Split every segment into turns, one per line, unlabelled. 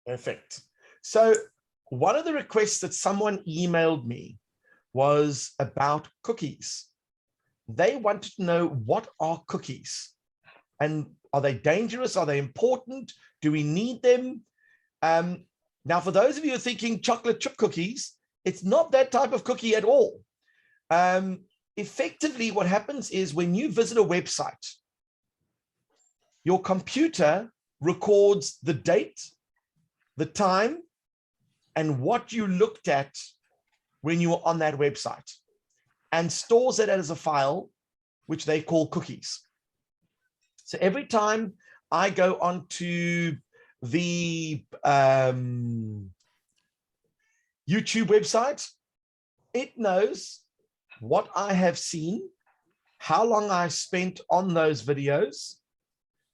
Perfect. So one of the requests that someone emailed me was about cookies. They wanted to know, what are cookies? And are they dangerous? Are they important? Do we need them? Now, for those of you who are thinking chocolate chip cookies, it's not that type of cookie at all. Effectively, what happens is when you visit a website, your computer records the date, the time, and what you looked at when you were on that website, and stores it as a file, which they call cookies. So every time I go onto the YouTube website, it knows what I have seen, how long I spent on those videos,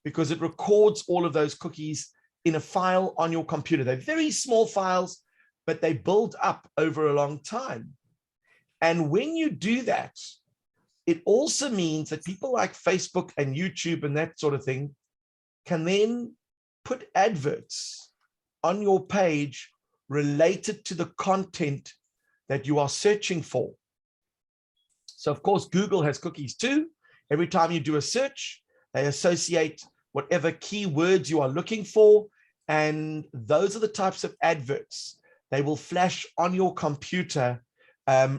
because it records all of those cookies in a file on your computer. They're very small files, but they build up over a long time. And when you do that, it also means that people like Facebook and YouTube and that sort of thing can then put adverts on your page related to the content that you are searching for. So of course, Google has cookies too. Every time you do a search, they associate whatever keywords you are looking for. And those are the types of adverts they will flash on your computer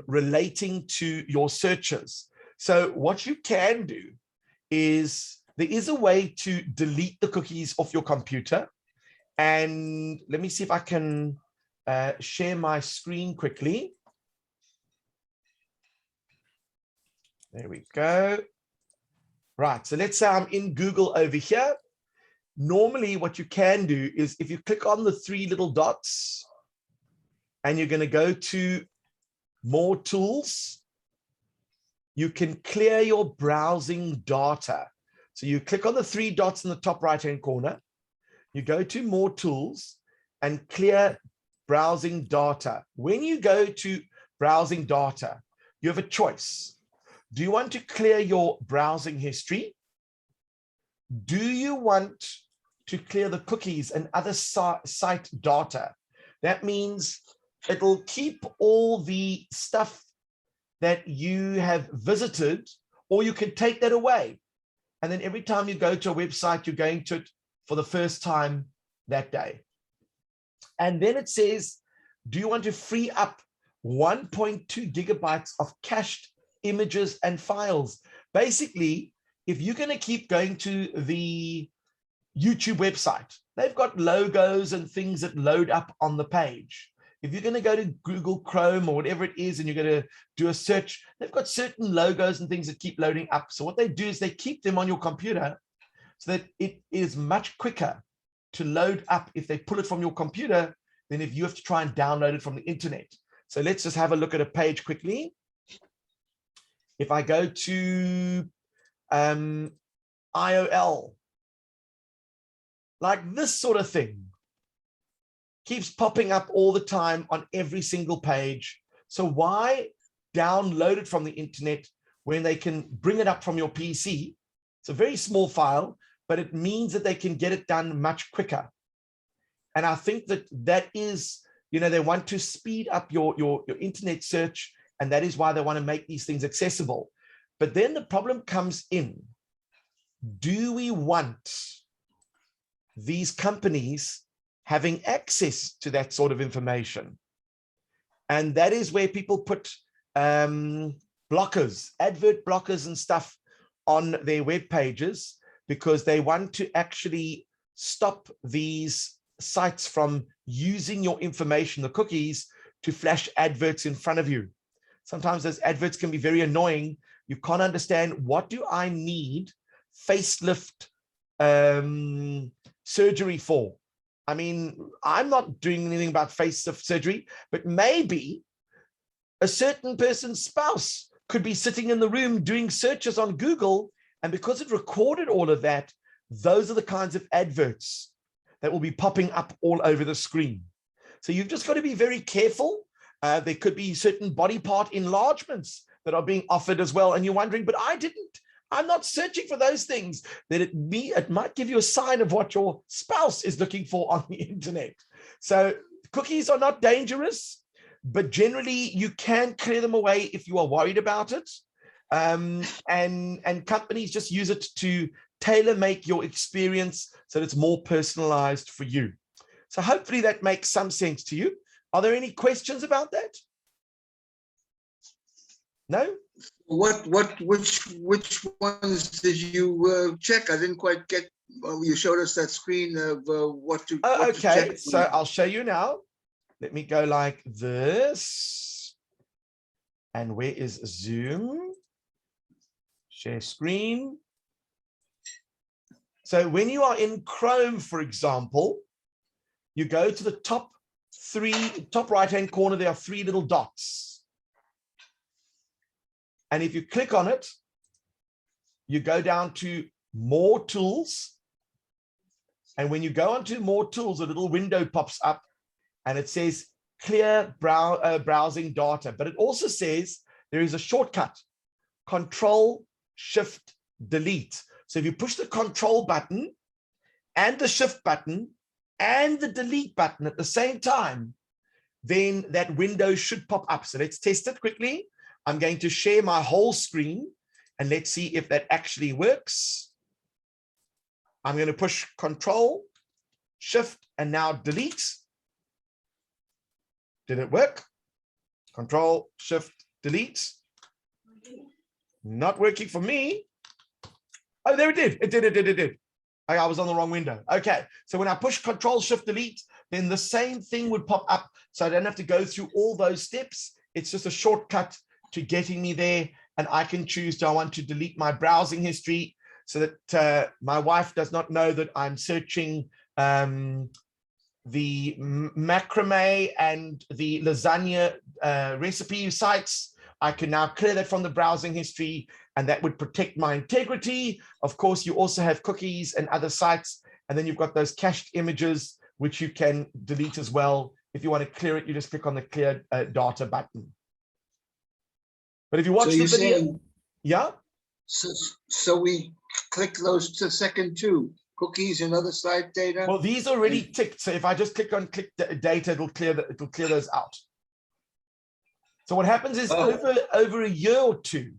relating to your searches. So what you can do is, there is a way to delete the cookies off your computer. And let me see if I can share my screen quickly. There we go. Right, so let's say I'm in Google over here. Normally what you can do is, if you click on the three little dots and you're going to go to more tools, you can clear your browsing data. So you click on the three dots in the top right-hand corner, you go to more tools and clear browsing data. When you go to browsing data, you have a choice. Do you want to clear your browsing history? Do you want to clear the cookies and other site data? That means it'll keep all the stuff that you have visited, or you can take that away. And then every time you go to a website, you're going to it for the first time that day. And then it says, do you want to free up 1.2 gigabytes of cached images and files? Basically, if you're going to keep going to the YouTube website, they've got logos and things that load up on the page. If you're going to go to Google Chrome or whatever it is, and you're going to do a search, they've got certain logos and things that keep loading up. So what they do is they keep them on your computer so that it is much quicker to load up if they pull it from your computer than if you have to try and download it from the internet. So let's just have a look at a page quickly. If I go to IOL, like this sort of thing keeps popping up all the time on every single page. So why download it from the internet when they can bring it up from your PC? It's a very small file, but it means that they can get it done much quicker. And I think that that is, you know, they want to speed up your internet search, and that is why they want to make these things accessible. But then the problem comes in. Do we want these companies having access to that sort of information? And that is where people put blockers, advert blockers and stuff on their web pages, because they want to actually stop these sites from using your information, the cookies, to flash adverts in front of you. Sometimes those adverts can be very annoying. You can't understand, what do I need facelift surgery for? I mean, I'm not doing anything about facelift surgery, but maybe a certain person's spouse could be sitting in the room doing searches on Google, and because it recorded all of that, those are the kinds of adverts that will be popping up all over the screen. So you've just got to be very careful. There could be certain body part enlargements that are being offered as well, and you're wondering, but I'm not searching for those things. That it might give you a sign of what your spouse is looking for on the internet. So cookies are not dangerous, but generally you can clear them away if you are worried about it. And companies just use it to tailor make your experience so that it's more personalized for you. So hopefully that makes some sense to you. Are there any questions about that? No?
Which ones did you check? I didn't quite get. Well, you showed us that screen of what to.
Oh,
what
okay,
to check.
so I'll show you now. Let me go like this. And where is Zoom? Share screen. So when you are in Chrome, for example, you go to the top right-hand corner, there are three little dots. And if you click on it, you go down to more tools. And when you go onto more tools, a little window pops up and it says clear browsing data. But it also says there is a shortcut, Control Shift Delete. So if you push the Control button and the Shift button and the Delete button at the same time, then that window should pop up. So let's test it quickly. I'm going to share my whole screen and let's see if that actually works. I'm going to push Control, Shift, and now Delete. Did it work? Control, Shift, Delete. Not working for me. Oh, there it did. It did. I was on the wrong window. Okay, so when I push Control, Shift, Delete, then the same thing would pop up. So I don't have to go through all those steps. It's just a shortcut to getting me there. And I can choose, do I want to delete my browsing history so that my wife does not know that I'm searching the macrame and the lasagna recipe sites. I can now clear that from the browsing history, and that would protect my integrity. Of course, you also have cookies and other sites, and then you've got those cached images, which you can delete as well. If you want to clear it, you just click on the clear data button. But if you watch the video, yeah.
So we click those to second two, cookies and other site data.
Well, these are already ticked. So if I just click data, it'll clear those out. So what happens is over a year or two,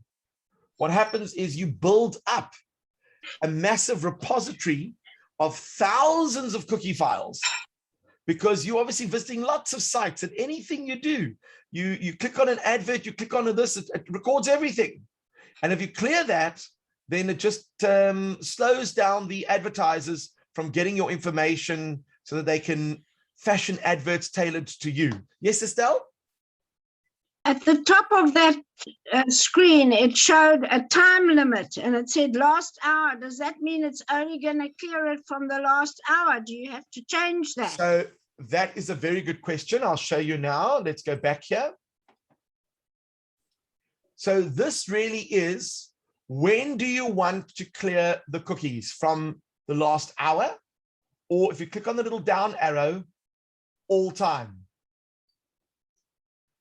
what happens is you build up a massive repository of thousands of cookie files, because you're obviously visiting lots of sites, and anything you do, you click on an advert, you click on this, it records everything. And if you clear that, then it just slows down the advertisers from getting your information so that they can fashion adverts tailored to you. Yes, Estelle?
At the top of that screen, it showed a time limit and it said last hour. Does that mean it's only going to clear it from the last hour? Do you have to change that?
So that is a very good question. I'll show you now. Let's go back here. So this really is, when do you want to clear the cookies? From the last hour? Or if you click on the little down arrow, all time.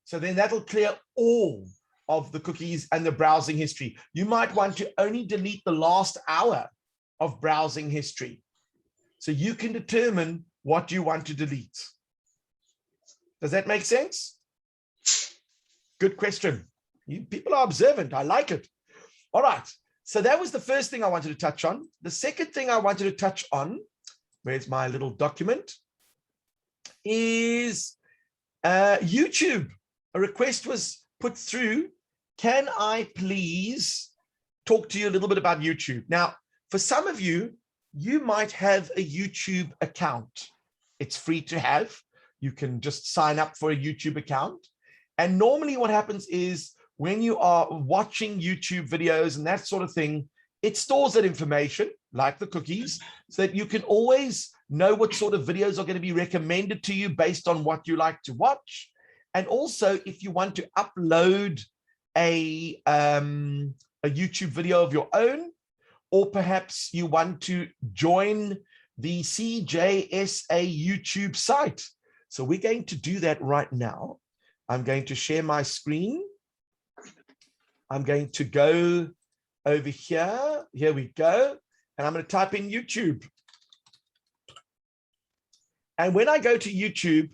So then that'll clear all of the cookies and the browsing history. You might want to only delete the last hour of browsing history. So you can determine what you want to delete. Does that make sense? Good question. You people are observant. I like it. All right. So that was the first thing I wanted to touch on. The second thing I wanted to touch on, where's my little document, is YouTube. A request was put through. Can I please talk to you a little bit about YouTube? Now, for some of you, you might have a YouTube account. It's free to have. You can just sign up for a YouTube account. And normally what happens is when you are watching YouTube videos and that sort of thing, it stores that information, like the cookies, so that you can always know what sort of videos are going to be recommended to you based on what you like to watch. And also, if you want to upload a YouTube video of your own, or perhaps you want to join the CJSA YouTube site. So we're going to do that right now. I'm going to share my screen. I'm going to go over here. Here we go. And I'm going to type in YouTube. And when I go to YouTube,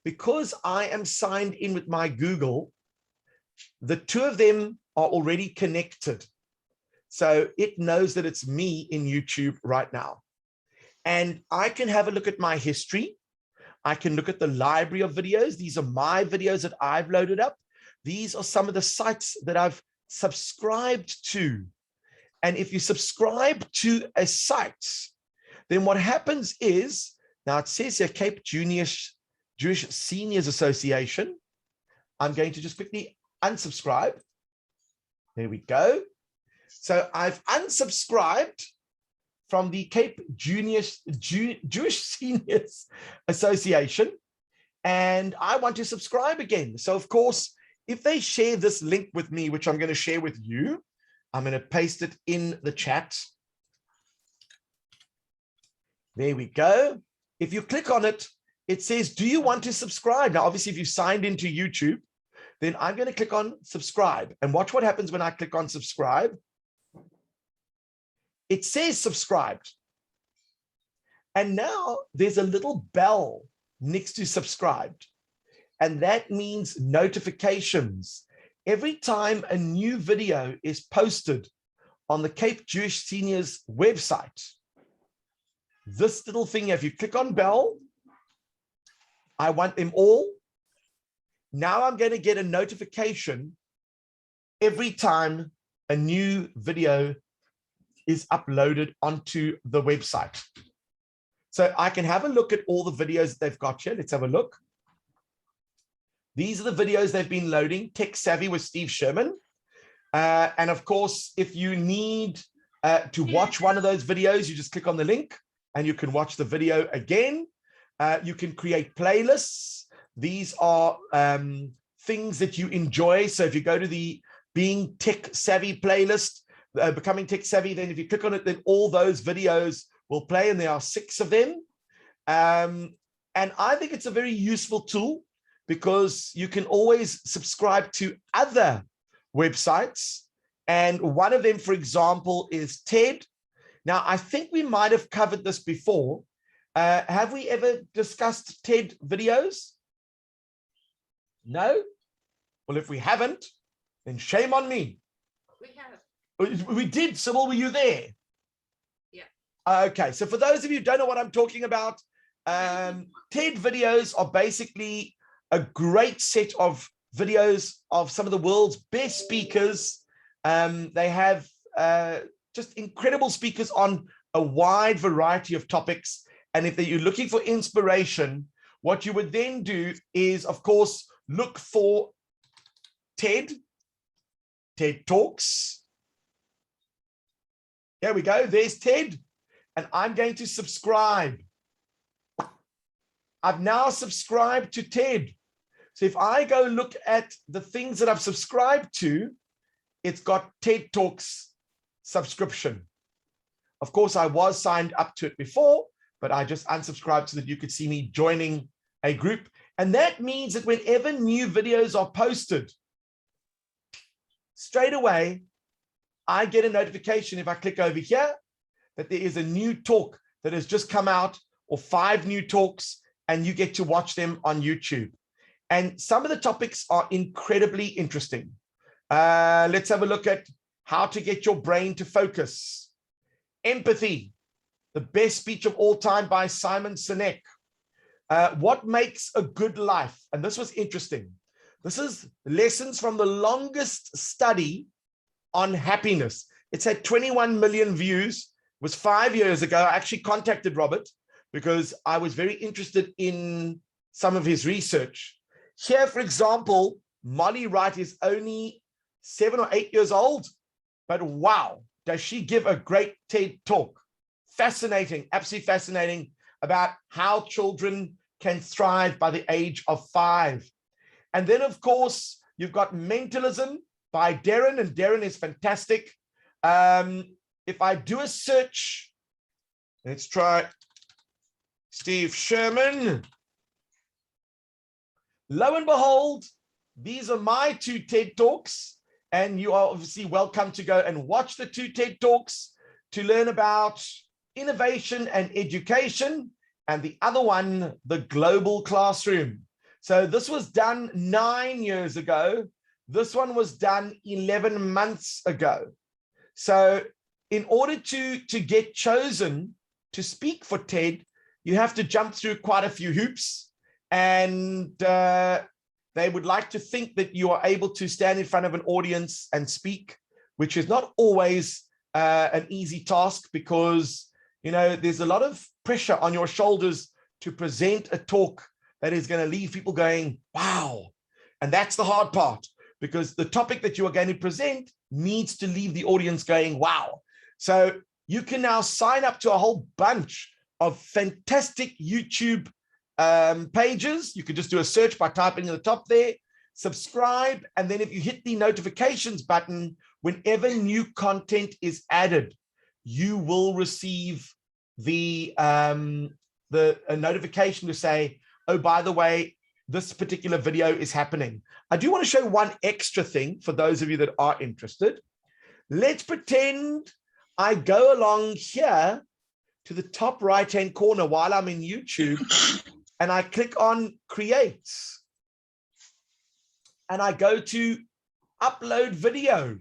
because I am signed in with my Google, the two of them are already connected. So it knows that it's me in YouTube right now. And I can have a look at my history. I can look at the library of videos. These are my videos that I've loaded up. These are some of the sites that I've subscribed to. And if you subscribe to a site, then what happens is, now it says here, Cape Jewish Seniors Association. I'm going to just quickly unsubscribe. There we go. So I've unsubscribed from the Cape Jewish Seniors Association, and I want to subscribe again. So of course, if they share this link with me, which I'm going to share with you, I'm going to paste it in the chat. There we go. If you click on it, it says, do you want to subscribe? Now, obviously, if you signed into YouTube, then I'm going to click on subscribe, and watch what happens when I click on subscribe. It says subscribed. And now there's a little bell next to subscribed. And that means notifications. Every time a new video is posted on the Cape Jewish Seniors website, this little thing, if you click on bell, I want them all. Now I'm going to get a notification every time a new video is uploaded onto the website. So I can have a look at all the videos that they've got here. Let's have a look. These are the videos they've been loading, Tech Savvy with Steve Sherman. And of course, if you need to watch one of those videos, you just click on the link and you can watch the video again. You can create playlists. These are things that you enjoy. So if you go to the Being Tech Savvy playlist, Becoming Tech Savvy, then if you click on it, then all those videos will play, and there are 6 of them. And I think it's a very useful tool because you can always subscribe to other websites. And one of them, for example, is TED. Now, I think we might have covered this before. Have we ever discussed TED videos? No? Well, if we haven't, then shame on me.
We have.
We did. So, well, were you there?
Yeah.
Okay. So for those of you who don't know what I'm talking about, TED videos are basically a great set of videos of some of the world's best speakers. They have just incredible speakers on a wide variety of topics. And if you're looking for inspiration, what you would then do is, of course, look for TED Talks. There we go. There's TED. And I'm going to subscribe. I've now subscribed to TED. So if I go look at the things that I've subscribed to, it's got TED Talks subscription. Of course, I was signed up to it before, but I just unsubscribed so that you could see me joining a group. And that means that whenever new videos are posted, straight away, I get a notification if I click over here that there is a new talk that has just come out, or 5 new talks, and you get to watch them on YouTube. And some of the topics are incredibly interesting. Let's have a look at how to get your brain to focus. Empathy, the best speech of all time by Simon Sinek. What makes a good life? And this was interesting. This is lessons from the longest study on happiness. It's had 21 million views. It was 5 years ago. I actually contacted Robert because I was very interested in some of his research. Here, for example, Molly Wright is only 7 or 8 years old, but wow, does she give a great TED talk. Fascinating, absolutely fascinating, about how children can thrive by the age of 5. And then, of course, you've got Mentalism by Darren, and Darren is fantastic. If I do a search, let's try Steve Sherman. Lo and behold, these are my 2 TED Talks, and you are obviously welcome to go and watch the 2 TED Talks to learn about innovation and education and the other one, the global classroom. So this was done 9 years ago. This one was done 11 months ago. So in order to get chosen to speak for TED, you have to jump through quite a few hoops, and they would like to think that you are able to stand in front of an audience and speak, which is not always an easy task, because there's a lot of pressure on your shoulders to present a talk that is going to leave people going, wow. And that's the hard part, because the topic that you are going to present needs to leave the audience going, wow. So you can now sign up to a whole bunch of fantastic YouTube pages. You can just do a search by typing in the top there, subscribe, and then if you hit the notifications button, whenever new content is added, you will receive a notification to say, oh, by the way, this particular video is happening. I do want to show one extra thing for those of you that are interested. Let's pretend I go along here to the top right-hand corner while I'm in YouTube, and I click on Create, and I go to Upload Video.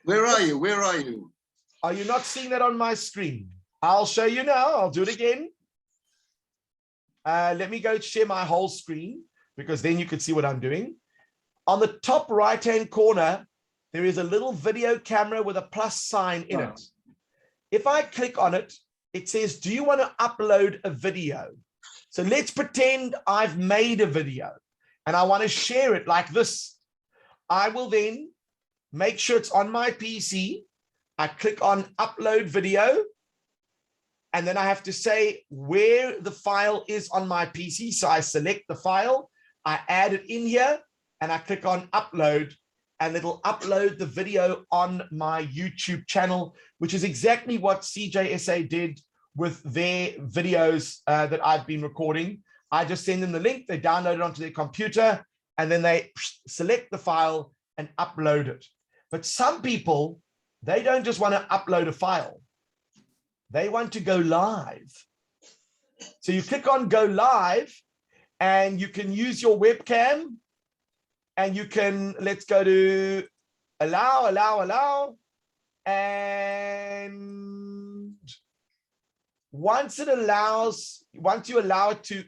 Where are you? Where are you?
Are you not seeing that on my screen? I'll show you now. I'll do it again. Let me go share my whole screen, because then you can see what I'm doing. On the top right-hand corner, there is a little video camera with a plus sign in it. If I click on it, it says, do you want to upload a video? So let's pretend I've made a video and I want to share it like this. I will then make sure it's on my PC. I click on upload video, and then I have to say where the file is on my PC. So I select the file, I add it in here, and I click on upload, and it'll upload the video on my YouTube channel, which is exactly what CJSA did with their videos that I've been recording. I just send them the link, they download it onto their computer, and then they select the file and upload it. But some people, they don't just want to upload a file. They want to go live. So you click on go live, and you can use your webcam, and you can, let's go to allow. And once you allow it to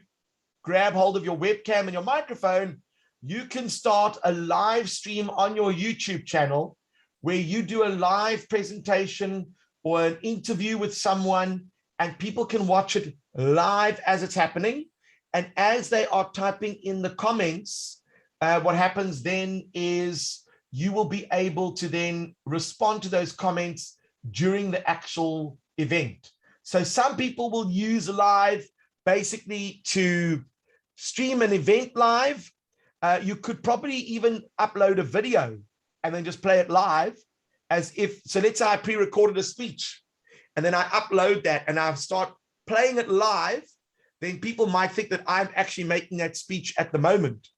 grab hold of your webcam and your microphone, you can start a live stream on your YouTube channel where you do a live presentation or an interview with someone, and people can watch it live as it's happening. And as they are typing in the comments, what happens then is you will be able to then respond to those comments during the actual event. So some people will use live basically to stream an event live. You could probably even upload a video and then just play it live as if, so let's say I pre-recorded a speech and then I upload that and I start playing it live, then people might think that I'm actually making that speech at the moment.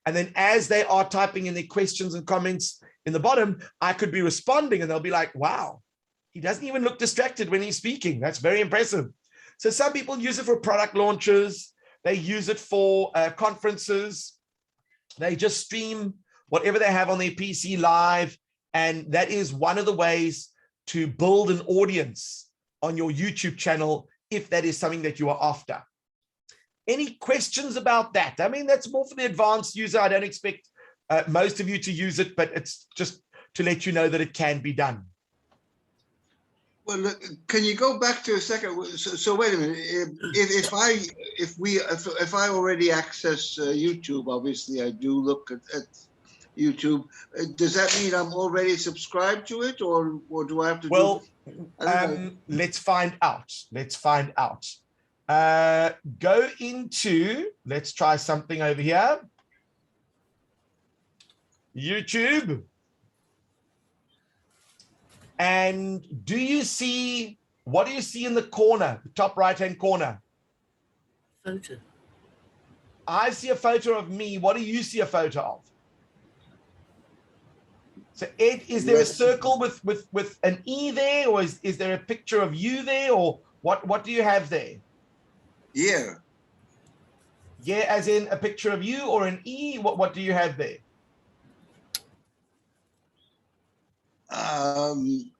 And then as they are typing in their questions and comments in the bottom, I could be responding and they'll be like, wow, he doesn't even look distracted when he's speaking. That's very impressive. So some people use it for product launches. They use it for conferences. They just stream whatever they have on their PC live. And that is one of the ways to build an audience on your YouTube channel, if that is something that you are after. Any questions about that? I mean, that's more for the advanced user. I don't expect most of you to use it, but it's just to let you know that it can be done.
Well, look, can you go back to a second? So wait a minute. If I already access YouTube, obviously I do look at YouTube. Does that mean I'm already subscribed to it, or do I have to?
Well, let's find out. Let's find out. Go into. Let's try something over here. YouTube. And do you see, what do you see in the corner, the top right-hand corner?
Photo.
I see a photo of me. What do you see a photo of? So Ed, is there a circle with an E there, or is there a picture of you there, or what do you have there?
Yeah.
Yeah, as in a picture of you or an E? What do you have there?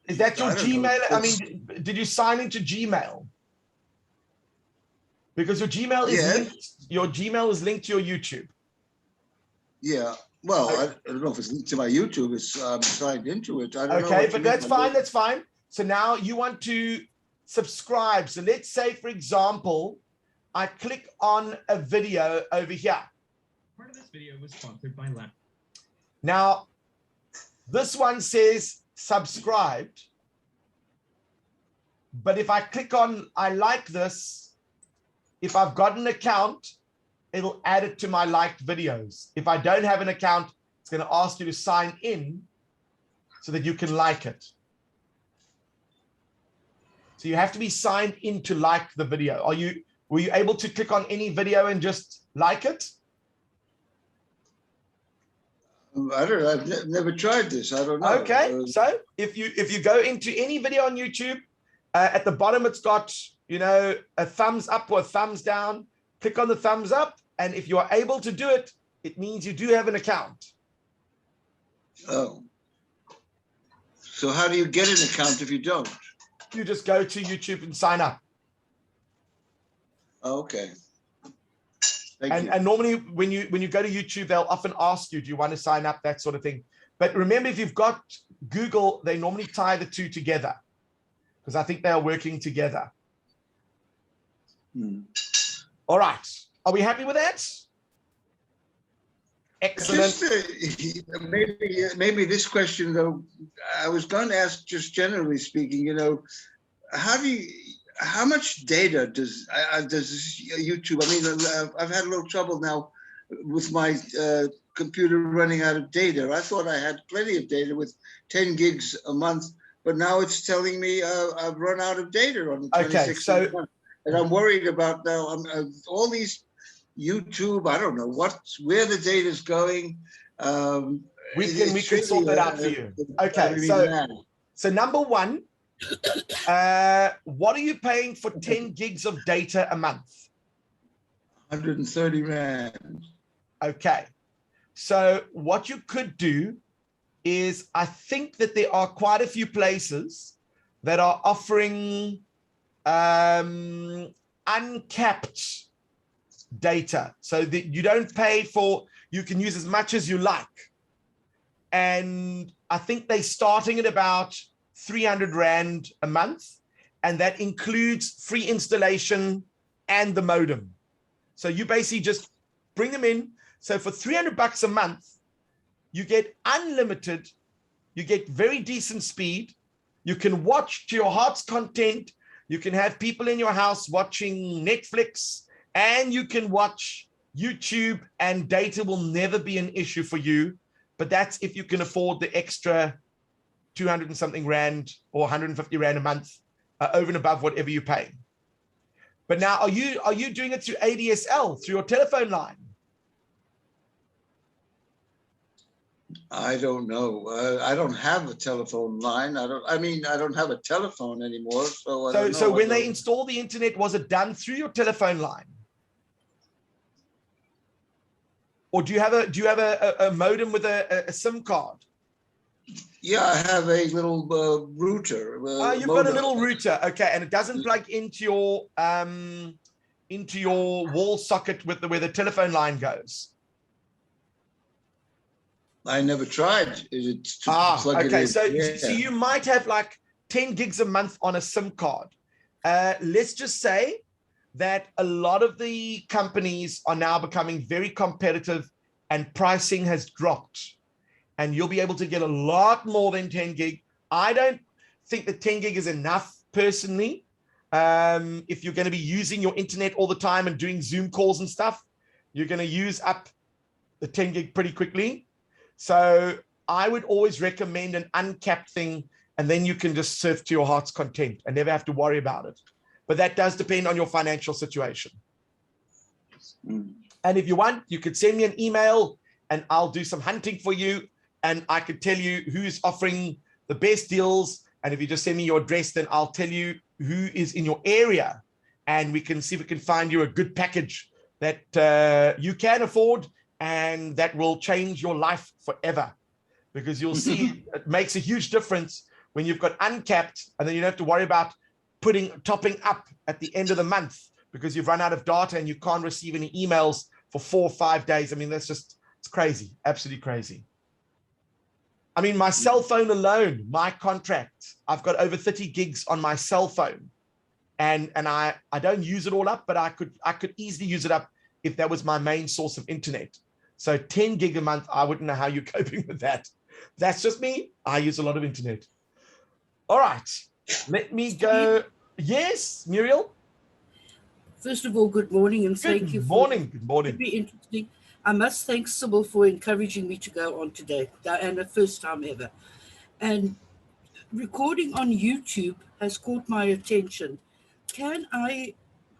Is that your
I don't know.
Gmail? I
It's-
mean, did you sign into Gmail? Because your Gmail is
Yes.
linked. Your Gmail is linked to your YouTube.
Yeah. Well, I don't know if it's linked to my YouTube. It's signed into it. I don't know.
Okay,
what you
but
mean
that's
by
fine.
that.
That's fine. So now you want to subscribe. So let's say, for example, I click on a video over here.
Part of this video was sponsored by Lab.
Now, this one says subscribed. But if I click on I like this, if I've got an account, it'll add it to my liked videos. If I don't have an account, it's going to ask you to sign in so that you can like it. So you have to be signed in to like the video. Were you able to click on any video and just like it?
I don't know. I've never tried this. I don't know.
Okay, so if you go into any video on YouTube, at the bottom it's got, you know, a thumbs up or a thumbs down. Click on the thumbs up, and if you are able to do it, it means you do have an account.
Oh. So how do you get an account if you don't?
You just go to YouTube and sign up.
Okay. Thank you.
And normally when you go to YouTube, they'll often ask you, do you want to sign up, that sort of thing. But remember, if you've got Google, they normally tie the two together because I think they are working together. All right. Are we happy with that? Excellent.
Just, maybe this question though, I was going to ask, just generally speaking, you know, how much data does YouTube? I mean, I've had a little trouble now with my computer running out of data. I thought I had plenty of data with 10 gigs a month, but now it's telling me I've run out of data on the 26th
Okay, so
of the month. And I'm worried about now all these YouTube. I don't know where the data is going.
we can sort that out for you. Okay, so number one, what are you paying for 10 gigs of data a month?
130 Rand.
Okay, so what you could do is, I think that there are quite a few places that are offering uncapped data, so that you don't pay for, you can use as much as you like. And I think they're starting at about 300 Rand a month, and that includes free installation and the modem. So you basically just bring them in. So for 300 bucks a month, you get unlimited, you get very decent speed, you can watch to your heart's content, you can have people in your house watching Netflix, and you can watch YouTube, and data will never be an issue for you. But that's if you can afford the extra 200 and something Rand or 150 Rand a month over and above whatever you pay. But now, are you doing it through ADSL, through your telephone line?
I don't know. I don't have a telephone line. I don't have a telephone anymore. So I don't know.
So when they install the internet, was it done through your telephone line? Or do you have a modem with a SIM card?
Yeah, I have a little router.
You've got a little router, okay, and it doesn't plug into your wall socket with where the telephone line goes.
I never tried. Is it to plug it
okay,
in?
so
Yeah.
you might have like 10 gigs a month on a SIM card. Let's just say that a lot of the companies are now becoming very competitive and pricing has dropped, and you'll be able to get a lot more than 10 gig. I don't think that 10 gig is enough personally. If you're going to be using your internet all the time and doing Zoom calls and stuff, you're going to use up the 10 gig pretty quickly. So I would always recommend an uncapped thing, and then you can just surf to your heart's content and never have to worry about it. But that does depend on your financial situation. And if you want, you could send me an email and I'll do some hunting for you, and I could tell you who's offering the best deals. And if you just send me your address, then I'll tell you who is in your area and we can see if we can find you a good package that you can afford and that will change your life forever. Because you'll see it makes a huge difference when you've got uncapped and then you don't have to worry about topping up at the end of the month because you've run out of data and you can't receive any emails for 4 or 5 days. I mean, it's crazy, absolutely crazy. I mean, my cell phone alone, my contract, I've got over 30 gigs on my cell phone. And I don't use it all up, but I could easily use it up if that was my main source of internet. So 10 gig a month, I wouldn't know how you're coping with that. That's just me. I use a lot of internet. All right, let me go. Yes, Muriel?
First of all, good morning and thank you
Good
for
morning. Good morning.
very interesting. I must thank Sybil for encouraging me to go on today, and the first time ever. And recording on YouTube has caught my attention.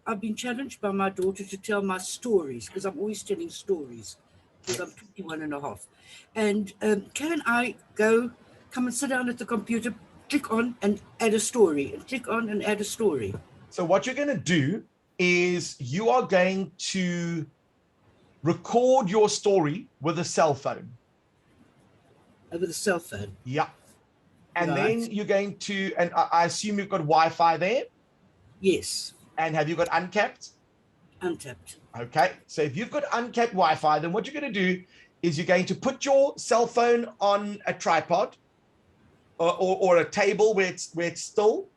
I've been challenged by my daughter to tell my stories because I'm always telling stories because I'm 21 and a half. And can I come and sit down at the computer, click on and add a story, and click on and add a story?
So what you're going to do is you are going to record your story with a cell phone.
Over the cell phone.
Yeah. And
Right.
then you're going to, and I assume you've got Wi-Fi there.
Yes.
And have you got uncapped?
Untapped.
Okay. So if you've got uncapped Wi-Fi, then what you're going to do is you're going to put your cell phone on a tripod or a table where it's still.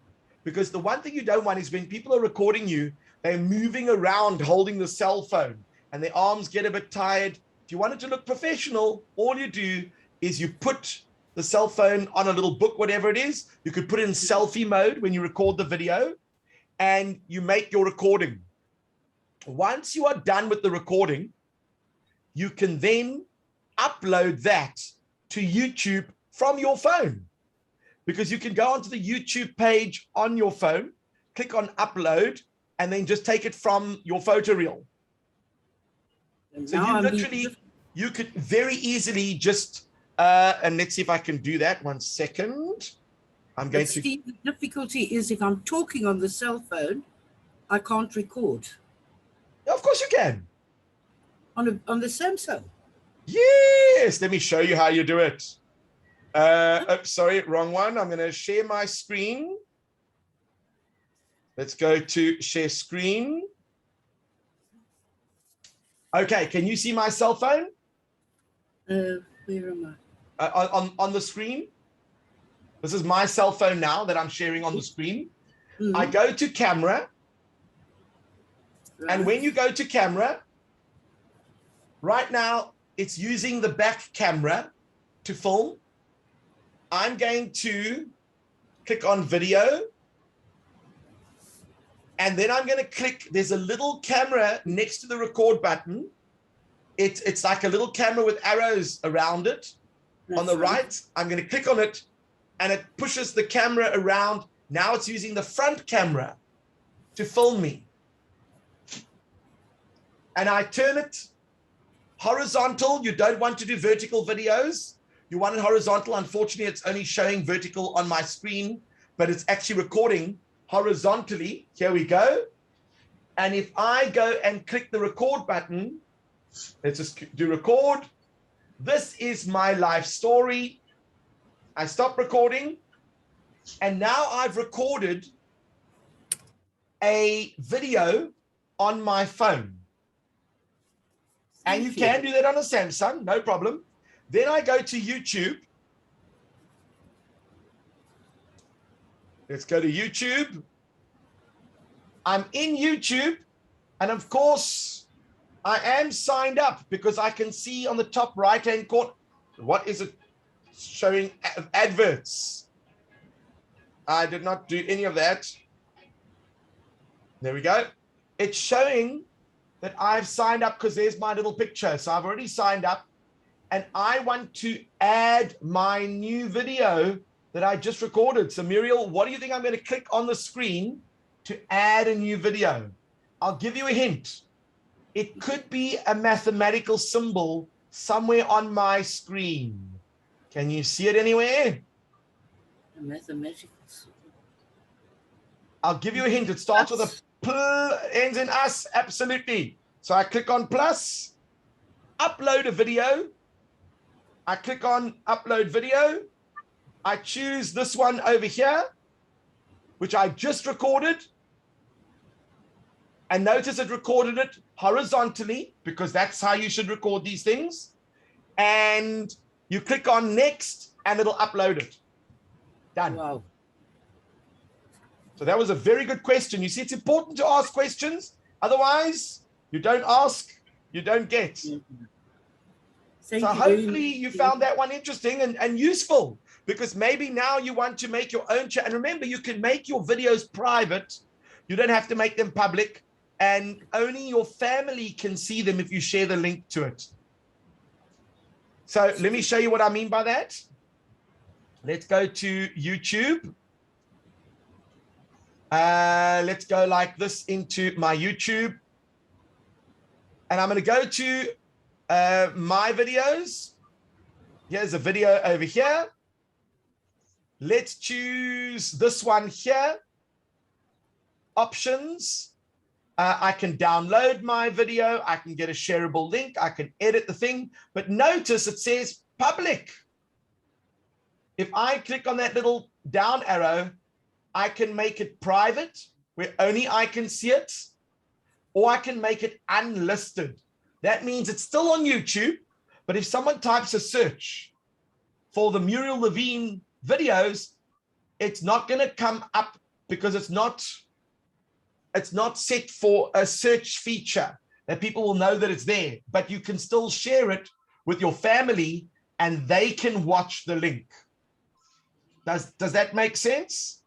Because the one thing you don't want is when people are recording you, they're moving around holding the cell phone and their arms get a bit tired. If you want it to look professional, all you do is you put the cell phone on a little book, whatever it is. You could put it in selfie mode when you record the video and you make your recording. Once you are done with the recording, you can then upload that to YouTube from your phone. Because you can go onto the YouTube page on your phone, click on upload, and then just take it from your photo reel.
And
So
now
you could very easily just, and let's see if I can do that. 1 second. I'm going to.
Steve, the difficulty is if I'm talking on the cell phone, I can't record.
Of course you can.
On the Samsung.
Yes, let me show you how you do it. Sorry, wrong one. I'm going to share my screen. Let's go to share screen. Okay, can you see my cell phone?
Where am I?
On the screen? This is my cell phone now that I'm sharing on the screen.
Mm-hmm.
I go to camera.
Right.
And when you go to camera, right now, it's using the back camera to film. I'm going to click on video. And then I'm going to click, there's a little camera next to the record button. It's like a little camera with arrows around it.
That's
on the
right.
right, I'm going to click on it and it pushes the camera around. Now it's using the front camera to film me. And I turn it horizontal. You don't want to do vertical videos. You want it horizontal. Unfortunately, it's only showing vertical on my screen, but it's actually recording horizontally. Here we go. And if I go and click the record button, let's just do record. This is my life story. I stop recording. And now I've recorded a video on my phone. And you can do that on a Samsung, no problem. Then I go to YouTube. Let's go to YouTube. I'm in YouTube. And of course, I am signed up because I can see on the top right-hand corner, what is it showing? Adverts. I did not do any of that. There we go. It's showing that I've signed up because there's my little picture. So I've already signed up and I want to add my new video that I just recorded. So Muriel, what do you think I'm going to click on the screen to add a new video? I'll give you a hint. It could be a mathematical symbol somewhere on my screen. Can you see it anywhere?
A mathematical symbol.
I'll give you a hint. It starts with a ends in us, absolutely. So I click on plus, upload a video. I click on upload video. I choose this one over here, which I just recorded. And notice it recorded it horizontally because that's how you should record these things. And you click on next and it'll upload it. Done.
Wow.
So that was a very good question. You see, it's important to ask questions. Otherwise, you don't ask, you don't get.
Thank
So
you very
hopefully
much.
you found that one interesting and useful, because maybe now you want to make your own chat. And remember, you can make your videos private. You don't have to make them public, and only your family can see them if you share the link to it. So let me show you what I mean by that. Let's go to YouTube. Let's go like this into my YouTube. And I'm going to go to my videos. Here's a video over here. Let's choose this one here. Options. I can download my video. I can get a shareable link. I can edit the thing. But notice it says public. If I click on that little down arrow, I can make it private, where only I can see it, or I can make it unlisted. That means it's still on YouTube, but if someone types a search for the Muriel Levine videos, it's not going to come up because it's not set for a search feature that people will know that it's there, but you can still share it with your family and they can watch the link. Does that make sense?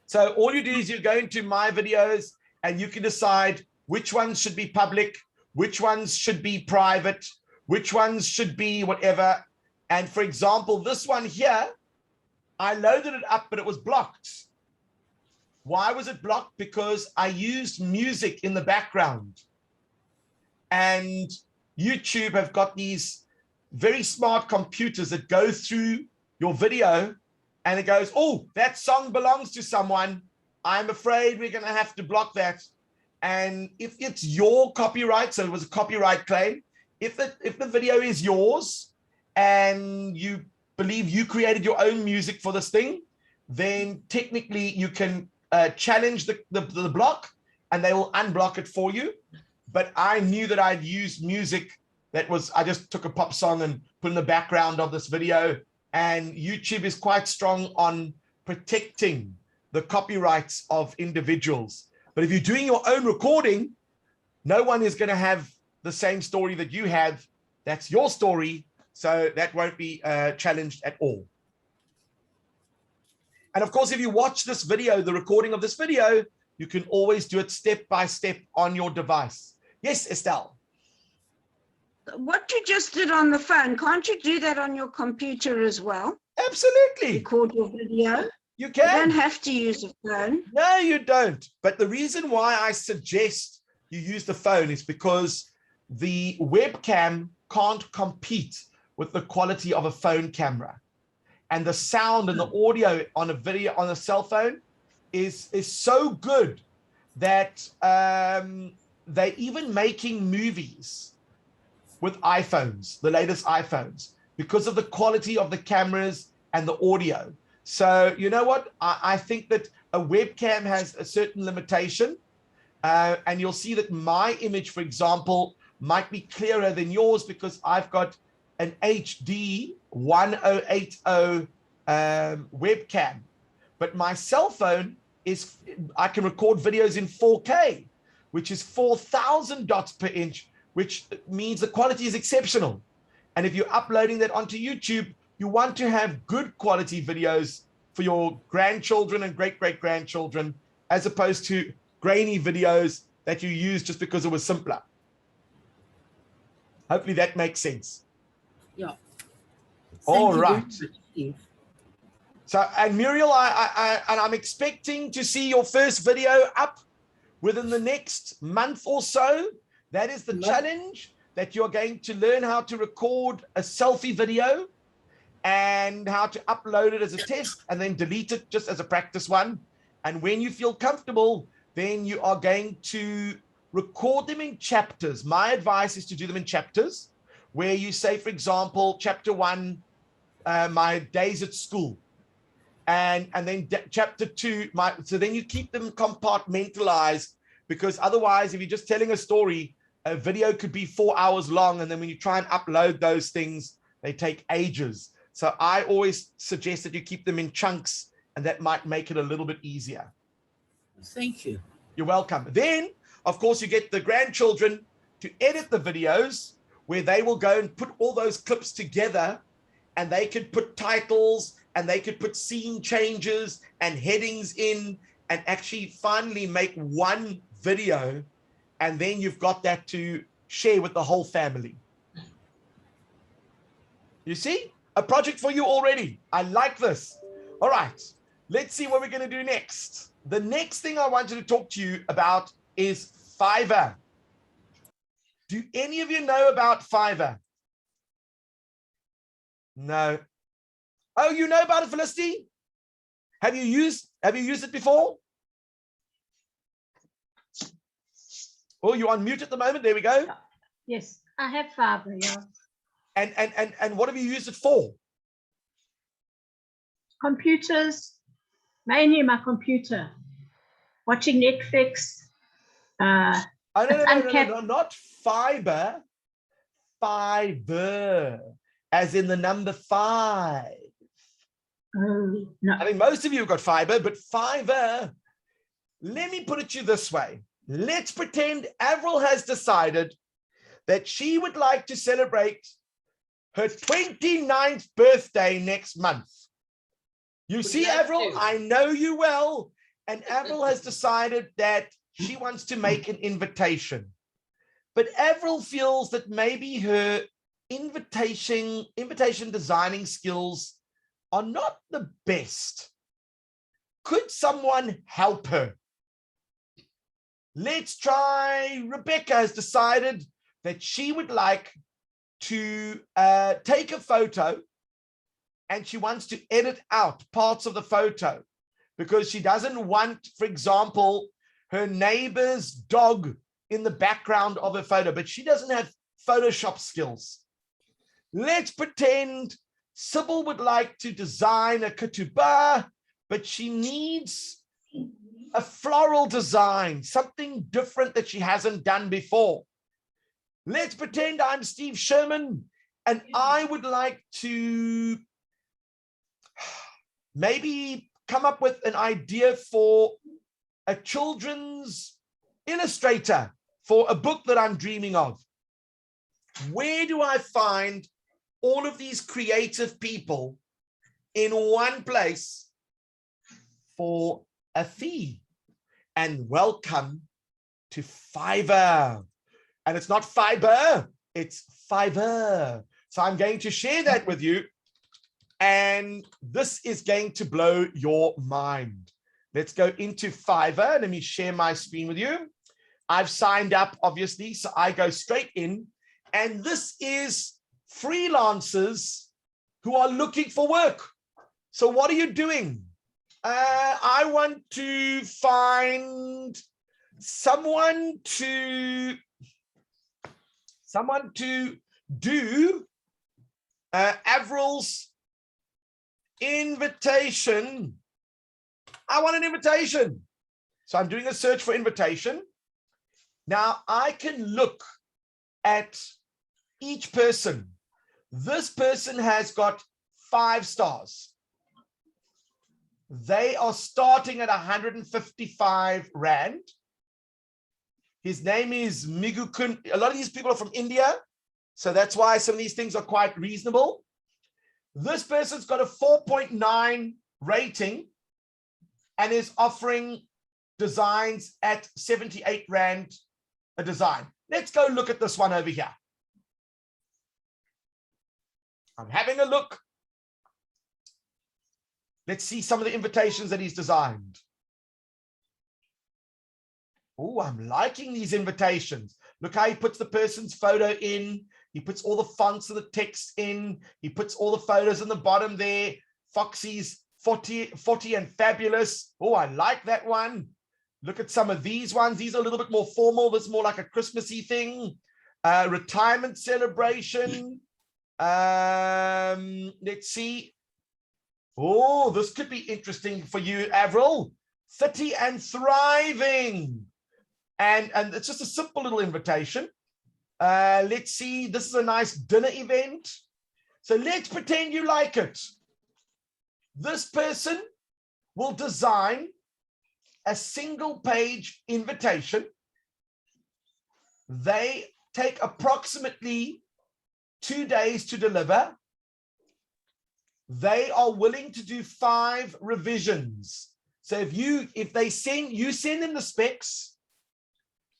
So all you do is you go into my videos and you can decide which ones should be public, which ones should be private, which ones should be whatever. And for example, this one here, I loaded it up, but it was blocked. Why was it blocked? Because I used music in the background. And YouTube have got these very smart computers that go through your video and it goes, oh, that song belongs to someone. I'm afraid we're going to have to block that. And if it's your copyright, so it was a copyright claim, if the video is yours and you believe you created your own music for this thing, then technically you can challenge the block and they will unblock it for you. But I knew that I'd used music that was, I just took a pop song and put in the background of this video. And YouTube is quite strong on protecting the copyrights of individuals. But if you're doing your own recording, no one is going to have the same story that you have. That's your story. So that won't be challenged at all. And of course, if you watch this video, the recording of this video, you can always do it step by step on your device. Yes, Estelle.
What you just did on the phone, can't you do that on your computer as well?
Absolutely.
Record your video.
You
You
can.
don't have to use a phone.
No, you don't. But the reason why I suggest you use the phone is because the webcam can't compete with the quality of a phone camera. And the sound and the audio on a video on a cell phone is so good that they're even making movies with iPhones, the latest iPhones, because of the quality of the cameras and the audio. So you know what? I think that a webcam has a certain limitation, and you'll see that my image, for example, might be clearer than yours because I've got an HD 1080 webcam, but my cell phone is, I can record videos in 4K, which is 4,000 dots per inch, which means the quality is exceptional. And if you're uploading that onto YouTube, you want to have good quality videos for your grandchildren and great-great-grandchildren, as opposed to grainy videos that you use just because it was simpler. Hopefully that makes sense.
Yeah.
All
Thank you very
right.
much, Steve.
So, and Muriel, I'm expecting to see your first video up within the next month or so. That is the challenge, that you're going to learn how to record a selfie video and how to upload it as a test and then delete it just as a practice one. And when you feel comfortable, then you are going to record them in chapters. My advice is to do them in chapters where you say, for example, chapter 1, my days at school. And then chapter 2, so then you keep them compartmentalized, because otherwise, if you're just telling a story, a video could be 4 hours long. And then when you try and upload those things, they take ages. So I always suggest that you keep them in chunks, and that might make it a little bit easier.
Thank you.
You're welcome. Then, of course, you get the grandchildren to edit the videos where they will go and put all those clips together, and they could put titles and they could put scene changes and headings in, and actually finally make one video. And then you've got that to share with the whole family. You see, a project for you already. I like this. All right, let's see what we're going to do next. The next thing I wanted to talk to you about is Fiverr. Do any of you know about Fiverr? No. Oh, you know about it, Felicity? Have you used it before? Oh, you're on mute at the moment. There we go.
Yes, I have Fiverr, yeah.
And what have you used it for?
Computers, mainly my computer. Watching Netflix.
Oh, no,
Uncapped.
not fiber. Fiverr, as in the number 5.
Oh, no.
I mean, most of you have got fiber, but Fiverr. Let me put it to you this way. Let's pretend Avril has decided that she would like to celebrate her 29th birthday next month. You see, Avril, I know you well. And Avril has decided that she wants to make an invitation. But Avril feels that maybe her invitation designing skills are not the best. Could someone help her? Let's try. Rebecca has decided that she would like to take a photo, and she wants to edit out parts of the photo because she doesn't want, for example, her neighbor's dog in the background of a photo, but she doesn't have Photoshop skills. Let's pretend Sybil would like to design a ketubah, but she needs a floral design, something different that she hasn't done before. Let's pretend I'm Steve Sherman, and I would like to maybe come up with an idea for a children's illustrator for a book that I'm dreaming of. Where do I find all of these creative people in one place for a fee? And welcome to Fiverr. And it's not fiber, it's Fiverr. So I'm going to share that with you. And this is going to blow your mind. Let's go into Fiverr. Let me share my screen with you. I've signed up, obviously, so I go straight in. And this is freelancers who are looking for work. So what are you doing? I want to find someone to do Avril's invitation. I want an invitation. So I'm doing a search for invitation. Now I can look at each person. This person has got 5 stars. They are starting at 155 Rand. His name is Migukun. A lot of these people are from India, so that's why some of these things are quite reasonable. This person's got a 4.9 rating and is offering designs at 78 Rand a design. Let's go look at this one over here. I'm having a look. Let's see some of the invitations that he's designed. Oh, I'm liking these invitations. Look how he puts the person's photo in. He puts all the fonts of the text in. He puts all the photos in the bottom there. Foxy's 40 and fabulous. Oh, I like that one. Look at some of these ones. These are a little bit more formal. This is more like a Christmassy thing. Retirement celebration. Let's see. Oh, this could be interesting for you, Avril. 30 and thriving. And it's just a simple little invitation. Let's see. This is a nice dinner event. So let's pretend you like it. This person will design a single page invitation. They take approximately 2 days to deliver. They are willing to do 5 revisions. So if they send them the specs,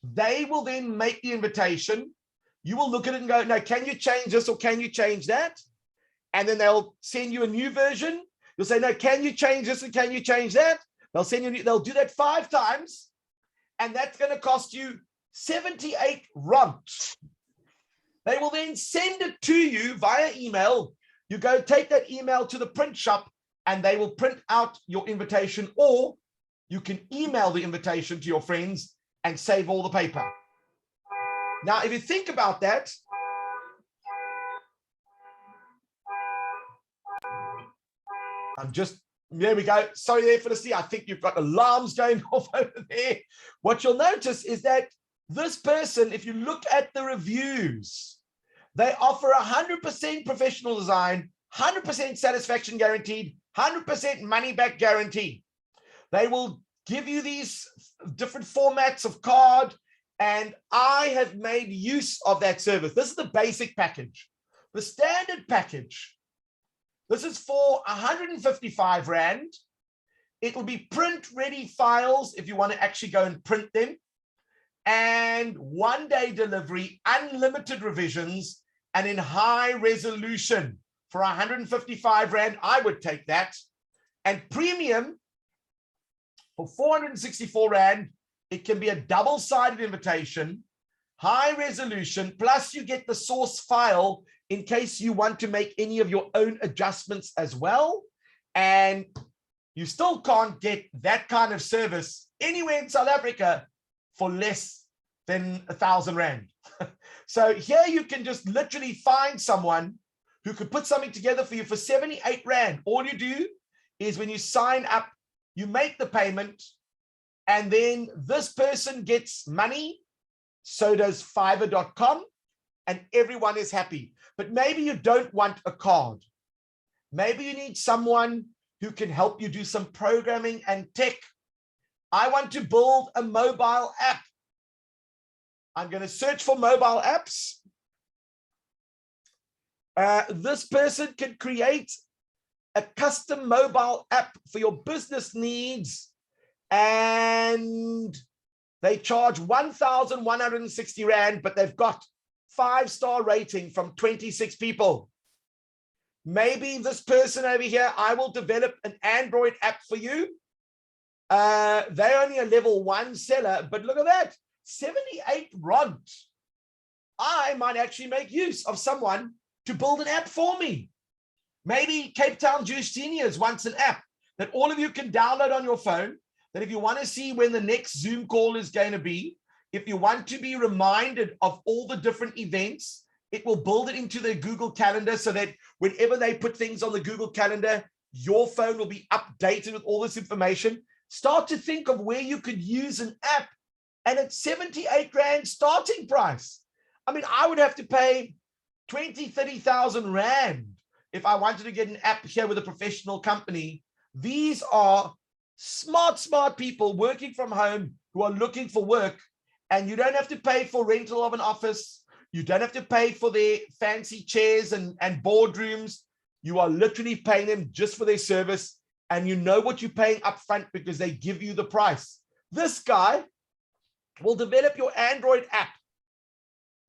they will then make the invitation. You will look at it and go, no, can you change this or can you change that? And then they'll send you a new version. You'll say, no, can you change this and can you change that? They'll send you, they'll do that 5 times. And that's going to cost you 78 rand. They will then send it to you via email. You go take that email to the print shop and they will print out your invitation, or you can email the invitation to your friends and save all the paper. Now, if you think about that, there we go. Sorry there, Felicity. I think you've got alarms going off over there. What you'll notice is that this person, if you look at the reviews, they offer 100% professional design, 100% satisfaction guaranteed, 100% money back guarantee. They will give you these different formats of card, and I have made use of that service. This is the basic package. The standard package, this is for 155 Rand. It will be print ready files if you want to actually go and print them. And 1-day delivery, unlimited revisions, and in high resolution for 155 Rand. I would take that. And premium for 464 Rand, it can be a double-sided invitation, high resolution, plus you get the source file in case you want to make any of your own adjustments as well. And you still can't get that kind of service anywhere in South Africa for less than 1,000 Rand. So here you can just literally find someone who could put something together for you for 78 Rand. All you do is when you sign up, you make the payment, and then this person gets money, so does Fiverr.com, and everyone is happy. But maybe you don't want a card. Maybe you need someone who can help you do some programming and tech. I want to build a mobile app. I'm going to search for mobile apps. This person can create a custom mobile app for your business needs, and they charge 1,160 Rand, but they've got 5-star rating from 26 people. Maybe this person over here, I will develop an Android app for you. They're only a level 1 seller, but look at that, 78 Rand. I might actually make use of someone to build an app for me. Maybe Cape Town Jewish Seniors wants an app that all of you can download on your phone, that if you want to see when the next Zoom call is going to be, if you want to be reminded of all the different events, it will build it into their Google Calendar so that whenever they put things on the Google Calendar, your phone will be updated with all this information. Start to think of where you could use an app, and it's 78 Rand starting price. I mean, I would have to pay 20, 30,000 Rand if I wanted to get an app here with a professional company. These are smart people working from home who are looking for work, and you don't have to pay for rental of an office. You don't have to pay for their fancy chairs and boardrooms. You are literally paying them just for their service, and you know what you're paying up front because they give you the price. This guy will develop your Android app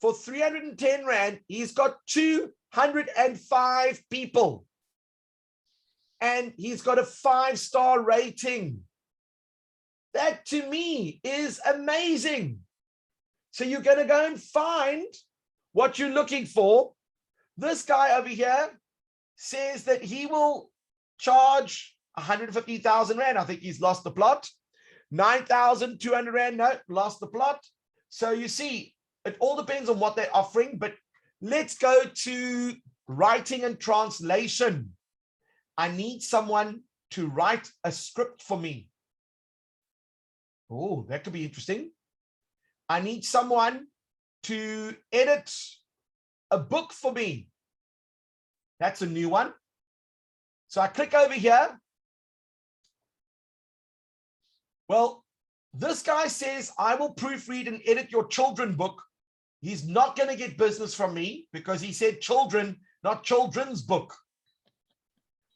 for 310 Rand. He's got 205 people, and he's got a 5-star rating. That to me is amazing. So you're going to go and find what you're looking for. This guy over here says that he will charge 150,000 Rand. I think he's lost the plot. 9,200 Rand. No, lost the plot. So you see, it all depends on what they're offering, but let's go to writing and translation. I need someone to write a script for me. Oh, that could be interesting. I need someone to edit a book for me. That's a new one. So I click over here. Well, this guy says, I will proofread and edit your children book. He's not going to get business from me because he said children, not children's book.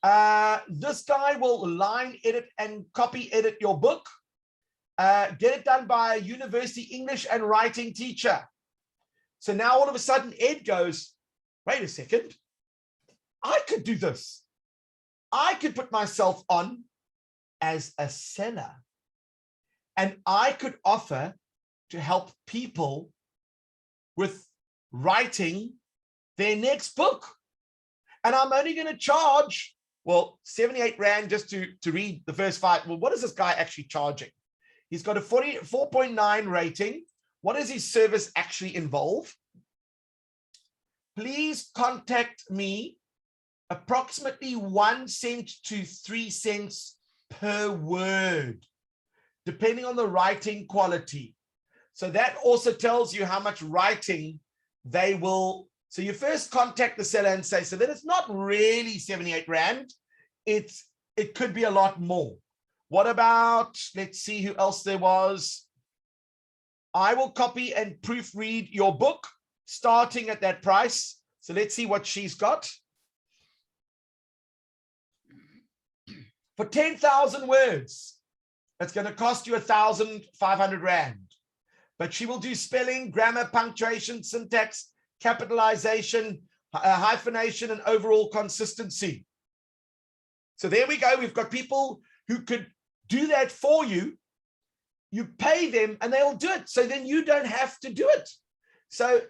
This guy will line edit and copy edit your book. Get it done by a university English and writing teacher. So now all of a sudden Ed goes, wait a second, I could do this. I could put myself on as a seller and I could offer to help people with writing their next book. And I'm only going to charge, well, 78 Rand just to read the first 5. Well, what is this guy actually charging? He's got a 4.9 rating. What does his service actually involve? Please contact me approximately 1 cent to 3 cents per word, depending on the writing quality. So that also tells you how much writing they will. So you first contact the seller and say, so then it's not really 78 Rand. It could be a lot more. What about, let's see who else there was. I will copy and proofread your book starting at that price. So let's see what she's got. For 10,000 words, it's going to cost you 1,500 Rand. But she will do spelling, grammar, punctuation, syntax, capitalization, hyphenation, and overall consistency. So there we go. We've got people who could do that for you. You pay them and they'll do it. So then you don't have to do it. So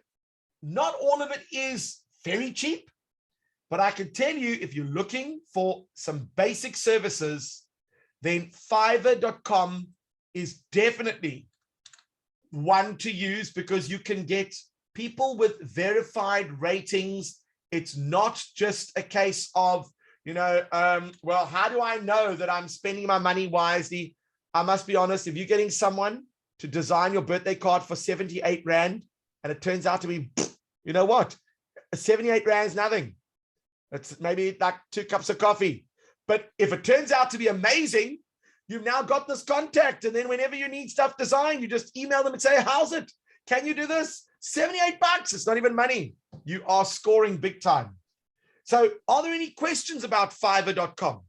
not all of it is very cheap, but I can tell you, if you're looking for some basic services, then Fiverr.com is definitely one to use because you can get people with verified ratings. It's not just a case of, well, how do I know that I'm spending my money wisely? I must be honest, if you're getting someone to design your birthday card for 78 Rand and it turns out to be, you know what, 78 Rand is nothing. It's maybe like 2 cups of coffee. But if it turns out to be amazing, you've now got this contact. And then whenever you need stuff designed, you just email them and say, how's it? Can you do this? 78 bucks. It's not even money. You are scoring big time. So are there any questions about Fiverr.com?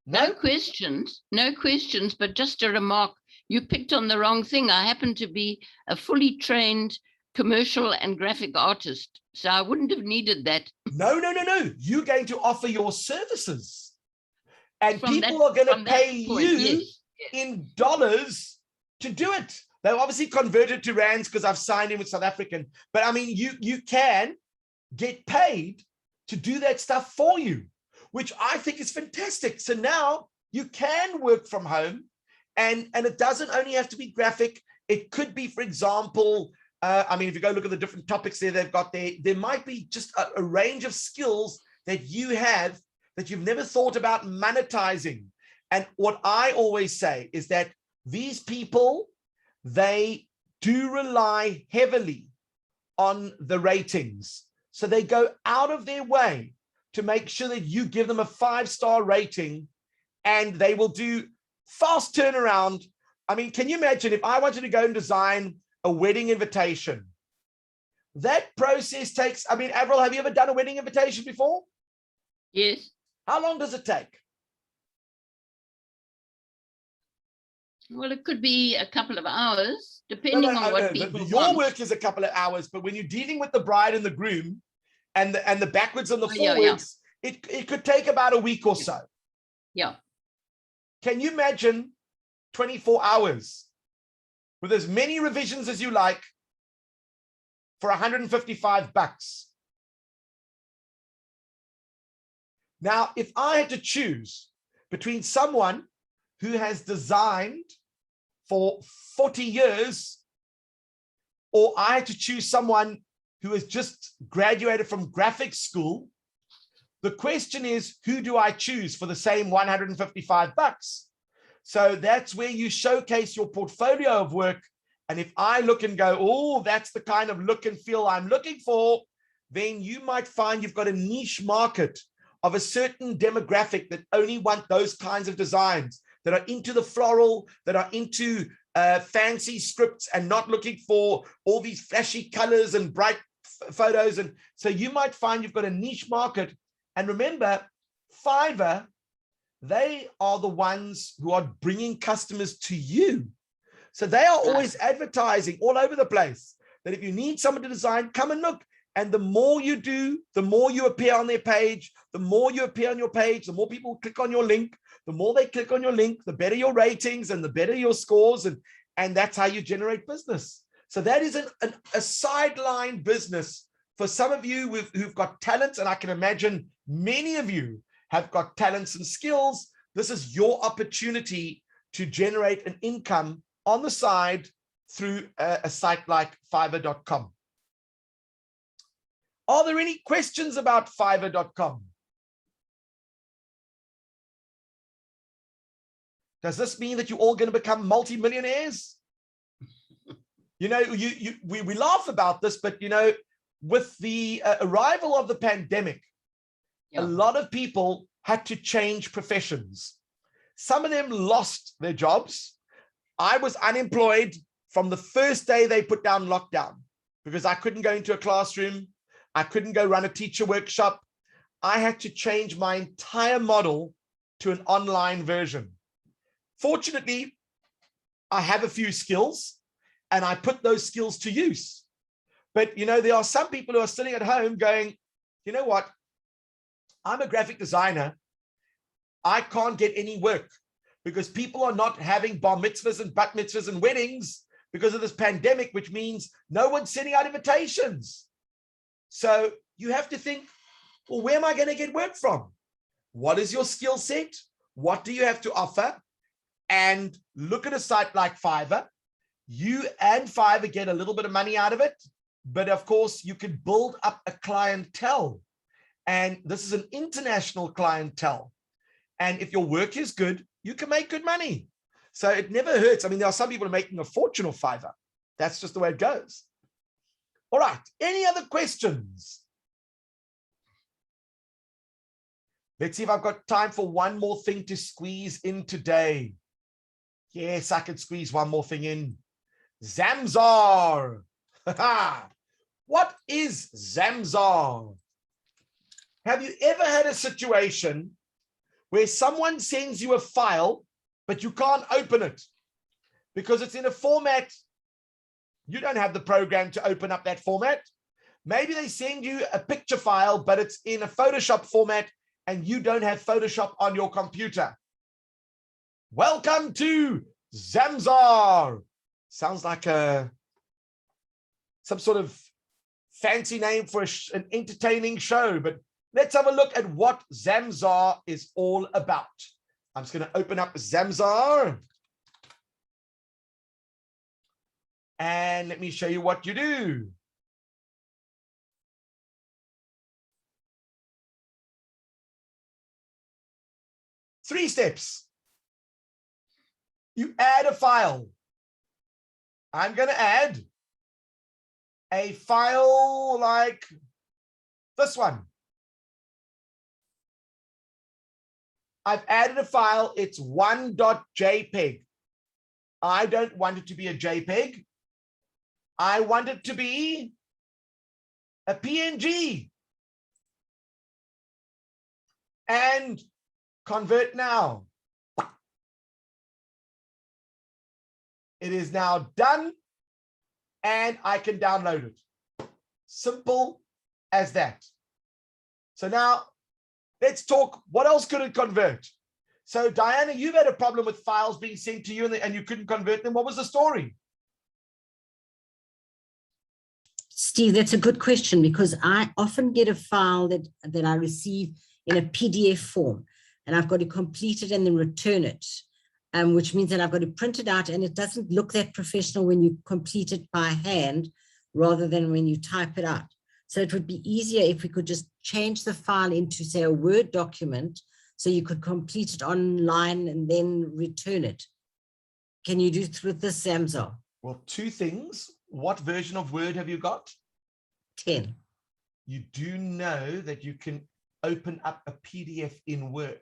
No questions, but just a remark. You picked on the wrong thing. I happen to be a fully trained commercial and graphic artist, so I wouldn't have needed that.
No. You're going to offer your services. And people are going to pay you in dollars to do it. They've obviously converted to rands because I've signed in with South African. But I mean, you can get paid to do that stuff for you, which I think is fantastic. So now you can work from home and it doesn't only have to be graphic. It could be, for example, I mean, if you go look at the different topics they've got there might be just a range of skills that you have that you've never thought about monetizing. And what I always say is that these people, they do rely heavily on the ratings. So they go out of their way to make sure that you give them a 5-star rating and they will do fast turnaround. I mean, can you imagine if I wanted to go and design a wedding invitation? That process takes, I mean, Avril, have you ever done a wedding invitation before?
Yes.
How long does it take?
Well, it could be a couple of hours, depending on what people
your
want.
work is a couple of hours, but when you're dealing with the bride and the groom and the backwards and the forwards, it could take about a week or so.
Yeah.
Can you imagine 24 hours with as many revisions as you like for 155 bucks? Now, if I had to choose between someone who has designed for 40 years, or I had to choose someone who has just graduated from graphics school, the question is, who do I choose for the same 155 bucks? So that's where you showcase your portfolio of work. And if I look and go, oh, that's the kind of look and feel I'm looking for, then you might find you've got a niche market of a certain demographic that only want those kinds of designs, that are into the floral, that are into fancy scripts and not looking for all these flashy colors and bright photos. And so you might find you've got a niche market. And remember, Fiverr, they are the ones who are bringing customers to you. So they are always advertising all over the place that if you need someone to design, come and look. And the more you do, the more you appear on their page, the more you appear on your page, the more people click on your link, the more they click on your link, the better your ratings and the better your scores. And that's how you generate business. So that is a sideline business for some of you who've got talents. And I can imagine many of you have got talents and skills. This is your opportunity to generate an income on the side through a site like Fiverr.com. Are there any questions about Fiverr.com? Does this mean that you're all going to become multimillionaires? You know, we laugh about this, but you know, with the arrival of the pandemic, a lot of people had to change professions. Some of them lost their jobs. I was unemployed from the first day they put down lockdown because I couldn't go into a classroom. I couldn't go run a teacher workshop. I had to change my entire model to an online version. Fortunately, I have a few skills and I put those skills to use. But, you know, there are some people who are sitting at home going, you know what? I'm a graphic designer. I can't get any work because people are not having bar mitzvahs and bat mitzvahs and weddings because of this pandemic, which means no one's sending out invitations. So you have to think, well, where am I going to get work from? What is your skill set? What do you have to offer? And look at a site like Fiverr. You and Fiverr get a little bit of money out of it, but of course you can build up a clientele. And this is an international clientele. And if your work is good, you can make good money. So it never hurts. I mean, there are some people making a fortune of Fiverr. That's just the way it goes. All right. Any other questions? Let's see if I've got time for one more thing to squeeze in today. Yes, I could squeeze one more thing in. Zamzar. What is Zamzar? Have you ever had a situation where someone sends you a file, but you can't open it because it's in a format you don't have the program to open up that format? Maybe they send you a picture file, but it's in a Photoshop format and you don't have Photoshop on your computer. Welcome to Zamzar. Sounds like some sort of fancy name for an entertaining show, but let's have a look at what Zamzar is all about. I'm just going to open up Zamzar. And let me show you what you do. Three steps. You add a file. I'm going to add a file like this one. I've added a file. It's 1.jpg. I don't want it to be a JPEG. I want it to be a PNG. And convert now. It is now done and I can download it. Simple as that. So now let's talk, what else could it convert? So Diana, you've had a problem with files being sent to you and you couldn't convert them. What was the story?
Steve, that's a good question because I often get a file that I receive in a PDF form, and I've got to complete it and then return it, which means that I've got to print it out, and it doesn't look that professional when you complete it by hand rather than when you type it out. So it would be easier if we could just change the file into, say, a Word document, so you could complete it online and then return it. Can you do it with this, Samzo?
Well, two things. What version of Word have you got?
10.
You do know that you can open up a PDF in Word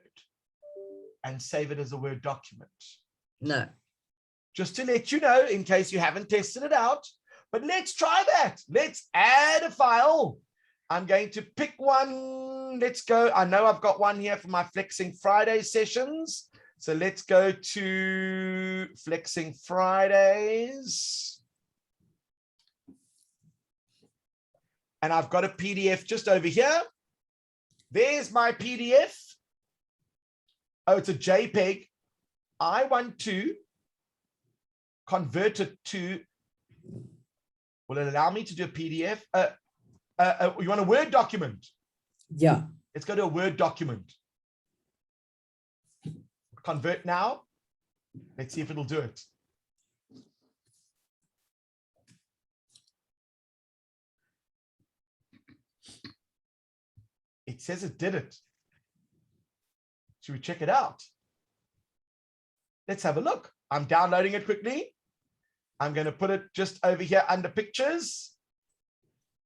and save it as a Word document.
No.
Just to let you know, in case you haven't tested it out, but let's try that. Let's add a file. I'm going to pick one. Let's go. I know I've got one here for my Flexing Friday sessions. So let's go to Flexing Fridays. And I've got a PDF just over here. There's my PDF. Oh, it's a JPEG. I want to convert it to, will it allow me to do a PDF? You want a Word document?
Yeah.
Let's go to a Word document. Convert now. Let's see if it'll do it. It says it did it. Should we check it out? Let's have a look. I'm downloading it quickly. I'm going to put it just over here under pictures.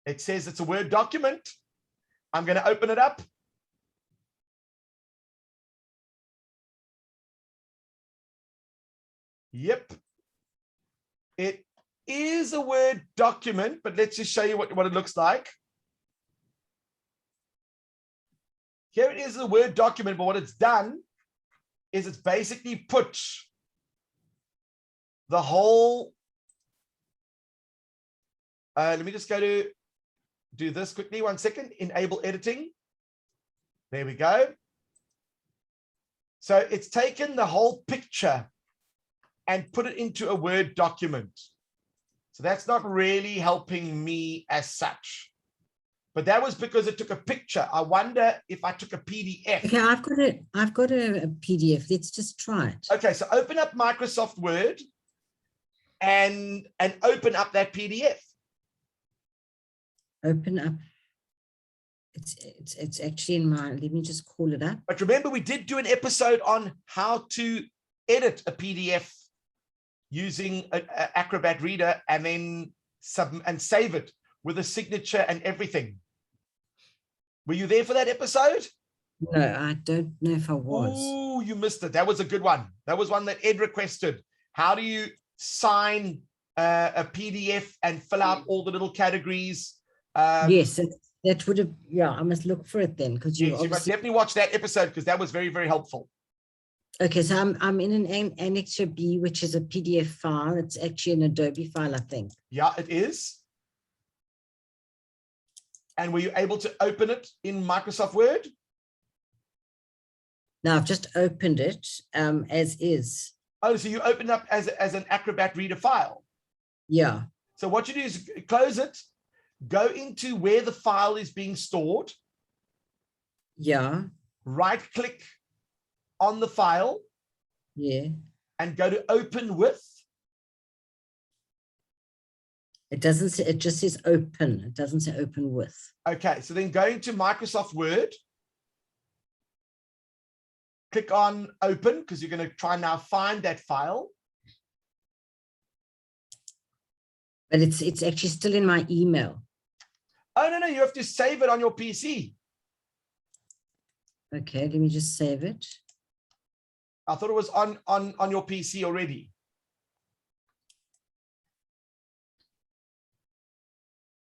It says it's a Word document. I'm going to open it up. Yep. It is a Word document, but let's just show you what it looks like. Here it is, a Word document, but what it's done is it's basically put the whole, let me just go to do this quickly, 1 second, enable editing. There we go. So it's taken the whole picture and put it into a Word document. So that's not really helping me as such. But that was because it took a picture. I wonder if I took a PDF.
Okay, I've got a PDF. Let's just try it.
Okay, so open up Microsoft Word and open up that PDF.
Open up. It's actually in my, let me just call it up.
But remember, we did do an episode on how to edit a PDF using an Acrobat Reader and then save it with a signature and everything. Were you there for that episode?
No, I don't know if I was.
Oh, you missed it. That was a good one. That was one that Ed requested. How do you sign a PDF and fill out all the little categories?
Yes, that would have, yeah, I must look for it then, because you
yes, you must definitely watch that episode because that was very, very helpful.
Okay, so I'm in an Annexure B, which is a PDF file. It's actually an Adobe file, I think.
Yeah, it is. And were you able to open it in Microsoft Word?
Now I've just opened it as is.
Oh, so you opened up as an Acrobat Reader file.
Yeah.
So what you do is close it, go into where the file is being stored.
Yeah.
Right click on the file.
Yeah.
And go to open with.
It doesn't say, it just says open. It doesn't say open with.
Okay, so then go into Microsoft Word. Click on open because you're going to try now find that file.
But it's actually still in my email.
Oh, no, you have to save it on your PC.
Okay, let me just save it.
I thought it was on your PC already.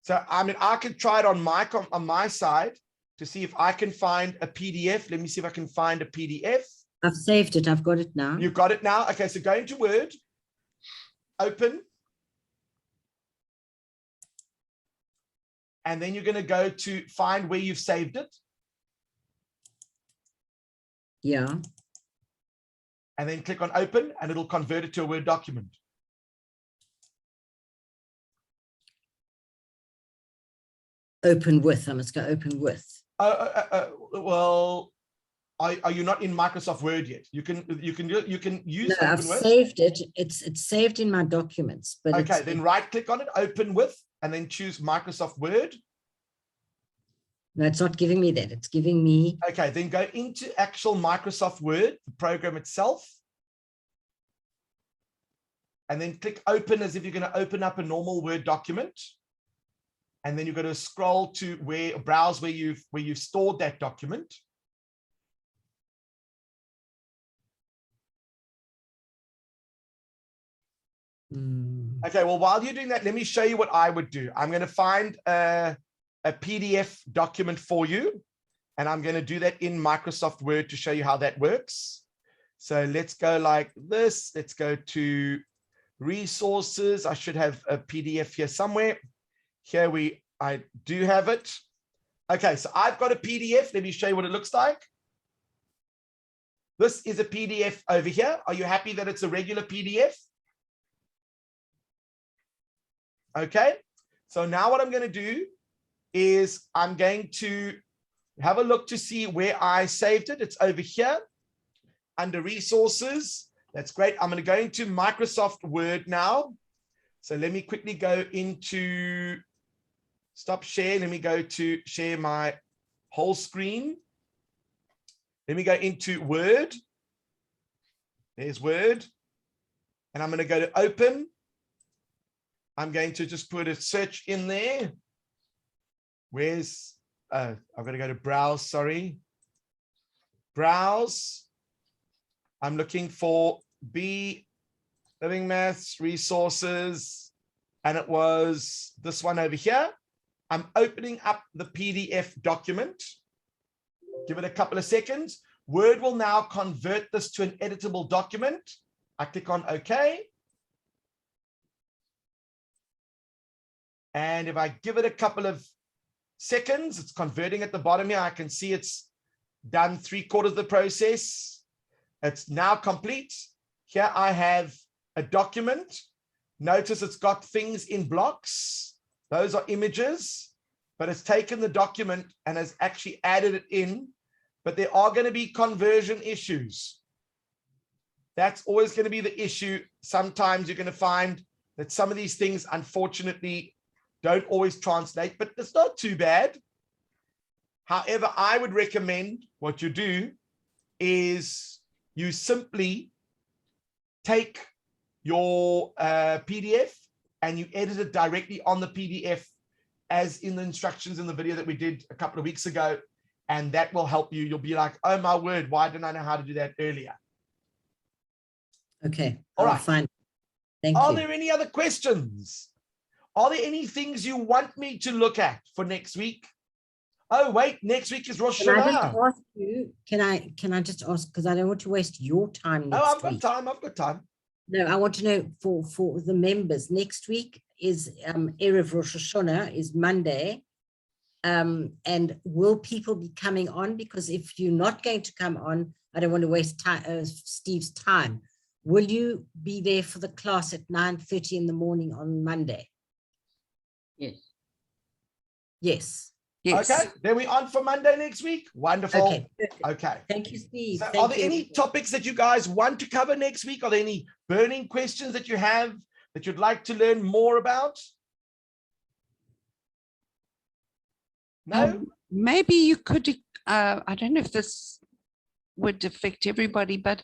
So, I mean, I could try it on my side to see if I can find a PDF. Let me see if I can find a PDF.
I've saved it. I've got it now.
You've got it now? Okay, so go into Word, open. And then you're going to go to find where you've saved it.
Yeah.
And then click on open and it'll convert it to a Word document.
Open with. I must go open with.
well, are you not in Microsoft Word yet? You can use
No, I've
open with.
saved it. It's saved in my documents, but
Okay,
it's,
then right click on it, open with, and then choose Microsoft Word.
no, it's not giving me that. It's giving me,
Okay, then go into actual Microsoft Word, the program itself. And then click open as if you're going to open up a normal Word document. And then you're going to scroll to where browse where you've stored that document. Okay, well, while you're doing that, let me show you what I would do. I'm going to find a PDF document for you, and I'm going to do that in Microsoft Word to show you how that works. So let's go like this. Let's go to resources. I should have a PDF here somewhere. Here I do have it. Okay, so I've got a PDF. Let me show you what it looks like. This is a PDF over here. Are you happy that it's a regular PDF? Okay, so now what I'm going to do is I'm going to have a look to see where I saved it. It's over here under resources. That's great. I'm going to go into Microsoft Word now. So let me quickly go into stop share. Let me go to share my whole screen. Let me go into Word. There's Word. And I'm going to go to open. I'm going to just put a search in there. Where's, I've got to go to browse, sorry. Browse. I'm looking for B, Living Maths, resources, and it was this one over here. I'm opening up the PDF document. Give it a couple of seconds. Word will now convert this to an editable document. I click on OK. And if I give it a couple of seconds, it's converting at the bottom here. I can see it's done 3/4 of the process. It's now complete. Here I have a document. Notice it's got things in blocks. Those are images, but it's taken the document and has actually added it in. But there are going to be conversion issues. That's always going to be the issue. Sometimes you're going to find that some of these things, unfortunately, don't always translate, but it's not too bad. However, I would recommend what you do is you simply take your PDF and you edit it directly on the PDF as in the instructions in the video that we did a couple of weeks ago. And that will help you. You'll be like, oh my word, why didn't I know how to do that earlier?
okay.
All
I'll
right.
find. Thank
Are
you.
there any other questions? Are there any things you want me to look at for next week? Oh, wait, next week is Rosh
Can I just
Hashanah.
ask you, can I just ask, because I don't want to waste your time
No,
next
I've got
week.
time. I've got time.
No, I want to know for the members, next week is Erev Rosh Hashanah, is Monday. And will people be coming on? Because if you're not going to come on, I don't want to waste time, Steve's time. Will you be there for the class at 9:30 in the morning on Monday?
Yes.
Yes.
Yes.
Okay, then we're on for Monday next week. Wonderful.
Okay. Perfect.
Okay.
Thank you, Steve.
So
Thank
are there
you,
any
everyone.
topics that you guys want to cover next week? Are there any burning questions that you have that you'd like to learn more about? No?
Maybe you could, I don't know if this would affect everybody, but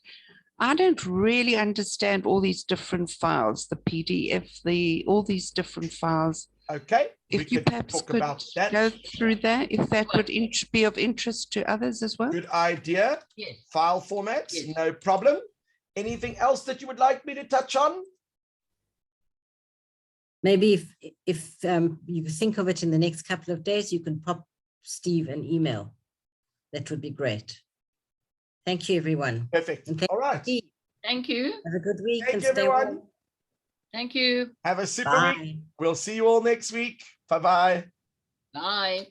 I don't really understand all these different files, the PDF, all these different files.
Okay. We
If you
could
perhaps
talk
could
about that.
go through that, if that would be of interest to others as well.
Good idea.
Yes.
File formats,
Yes.
no problem. Anything else that you would like me to touch on?
Maybe if you think of it in the next couple of days, you can pop Steve an email. That would be great. Thank you, everyone.
Perfect.
And thank
All right.
Steve.
Thank you.
Have a good week
Thank
and
you,
stay
everyone.
warm.
Thank you.
Have a super week.
Bye.
We'll see you all next week. Bye-bye.
Bye.